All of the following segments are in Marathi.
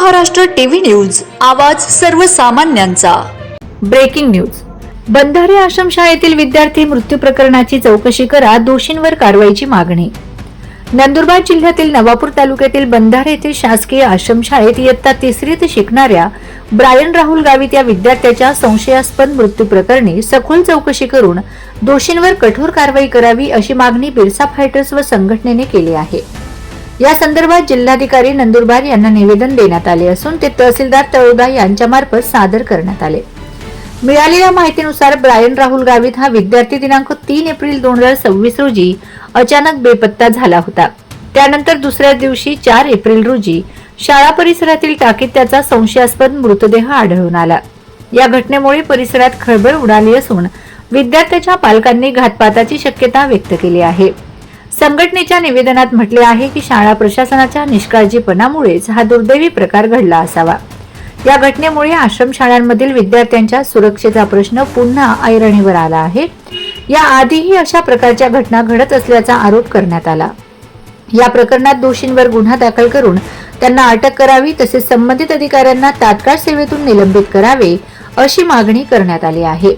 महाराष्ट्र टीव्ही न्यूज, आवाज सर्वसामान्यांचा। Breaking news. बंधारे आश्रमशाळेतील विद्यार्थी मृत्यू प्रकरणाची चौकशी करा, दोषींवर कारवाईची मागणी। नंदुरबार जिल्ह्यातील नवापूर तालुक्यातील बंधारे येथील शासकीय आश्रमशाळेत इयत्ता 3रीत शिकणाऱ्या ब्रायन राहुल गावित या विद्यार्थ्याच्या संशयास्पद मृत्यू प्रकरणी सखोल चौकशी करून दोषींवर कठोर कारवाई करावी अशी मागणी बिरसा फायटर्स व संघटनेने केली आहे। या संदर्भात जिल्हाधिकारी नंदुरबार यांना निवेदन देण्यात आले असून ते तहसीलदार तळोदा यांच्यामार्फत सादर करण्यात आले। मिळालेल्या माहितीनुसार ब्रायन राहुल गावित हा विद्यार्थी दिनांक 3 एप्रिल 2026 रोजी अचानक बेपत्ता झाला होता। त्यानंतर दुसऱ्या दिवशी 4 एप्रिल रोजी शाळा परिसरातील टाकीत त्याचा संशयास्पद मृतदेह आढळून आला। या घटनेमुळे परिसरात खळबळ उडाली असून विद्यार्थ्याच्या पालकांनी घातपाताची शक्यता व्यक्त केली आहे। संघटनेच्या निवेदनात म्हटले आहे की शाळा प्रशासनाच्या निष्काळजीपणामुळेच हा दुर्दैवी प्रकार घडला असावा। या घटनेमुळे आश्रमशाळांमधील विद्यार्थ्यांच्या सुरक्षेचा प्रश्न पुन्हा ऐरणीवर आला आहे। या आधीही अशा प्रकारच्या घटना घडत असल्याचा आरोप करण्यात आला। या प्रकरणात दोषींवर गुन्हा दाखल करून त्यांना अटक करावी, तसेच संबंधित अधिकाऱ्यांना तात्काळ सेवेतून निलंबित करावे अशी मागणी करण्यात आली आहे।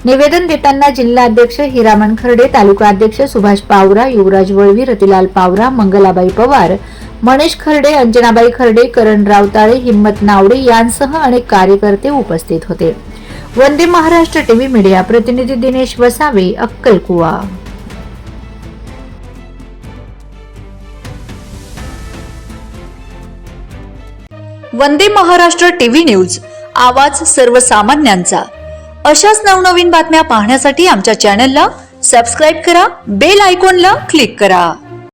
निवेदन देताना जिल्हा अध्यक्ष हिरामण खर्डे, तालुका अध्यक्ष सुभाष पावरा, युवराज वळवी, रतिलाल पावरा, मंगलाबाई पवार, मनीष खर्डे, अंजनाबाई खर्डे, करण रावताळे, हिम्मत नावडे यांसह अनेक कार्यकर्ते उपस्थित होते। वंदे महाराष्ट्र टीव्ही मीडिया प्रतिनिधी दिनेश वसावे, अक्कलकुवा। वंदे महाराष्ट्र टीव्ही न्यूज, आवाज सर्वसामान्यांचा। अशाच नवनवीन बातम्या पाहण्यासाठी आमच्या चॅनलला सबस्क्राइब करा, बेल आयकॉनला क्लिक करा।